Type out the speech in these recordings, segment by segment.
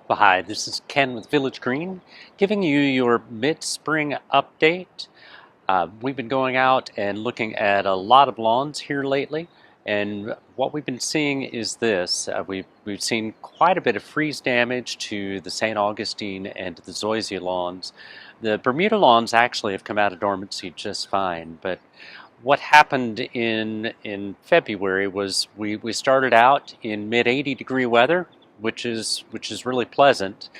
Well, hi, this is Ken with Village Green, giving you your mid-spring update. We've been going out and looking at a lot of lawns here lately, and what we've been seeing is this. We've seen quite a bit of freeze damage to the St. Augustine and the Zoysia lawns. The Bermuda lawns actually have come out of dormancy just fine, but what happened in February was we started out in mid-80 degree weather, which is really pleasant.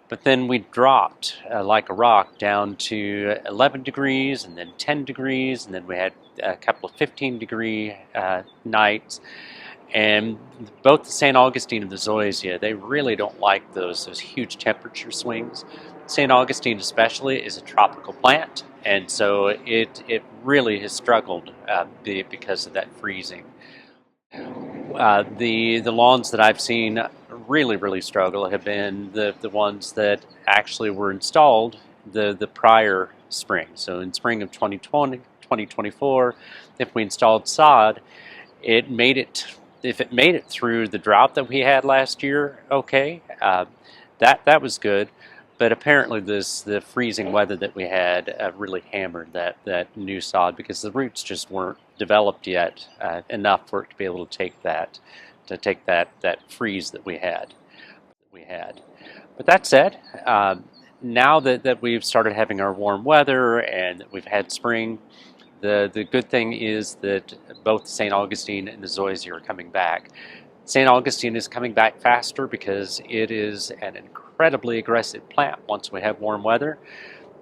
But then we dropped like a rock down to 11 degrees and then 10 degrees, and then we had a couple of 15-degree nights. And both the St. Augustine and the Zoysia, they really don't like those huge temperature swings. St. Augustine especially is a tropical plant, and so it really has struggled because of that freezing. The lawns that I've seen really struggle have been the ones that actually were installed the prior spring. So in spring of 2020, 2024, if we installed sod, it made it. If it made it through the drought that we had last year, okay, that was good. But apparently the freezing weather that we had really hammered that new sod because the roots just weren't developed yet enough for it to be able to take that freeze that we had. But that said, now that we've started having our warm weather and that we've had spring, the good thing is that both St. Augustine and the Zoysia are coming back. St. Augustine is coming back faster because it is an incredibly aggressive plant once we have warm weather.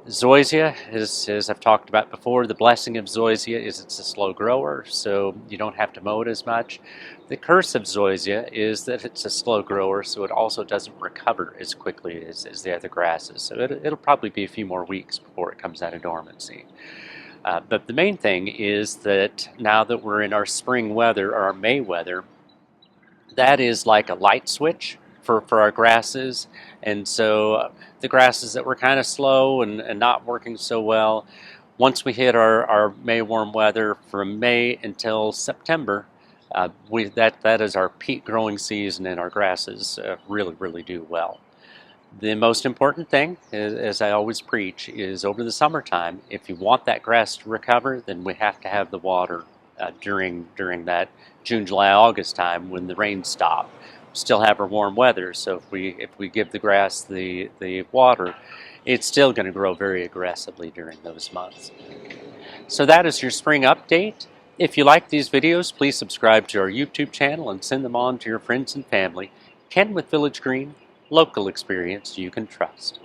Zoysia, as I've talked about before, the blessing of Zoysia is it's a slow grower, so you don't have to mow it as much. The curse of Zoysia is that it's a slow grower, so it also doesn't recover as quickly as the other grasses. So it'll probably be a few more weeks before it comes out of dormancy. But the main thing is that now that we're in our spring weather, or our May weather, that is like a light switch for our grasses. And so the grasses that were kind of slow and not working so well, once we hit our May warm weather from May until September, that is our peak growing season, and our grasses really do well. The most important thing, as I always preach, is over the summertime, if you want that grass to recover, then we have to have the water during that June, July, August time when the rains stop. Still have our warm weather, so if we give the grass the water, it's still going to grow very aggressively during those months. So that is your spring update. If you like these videos, please subscribe to our YouTube channel and send them on to your friends and family. Ken with Village Green, local experience you can trust.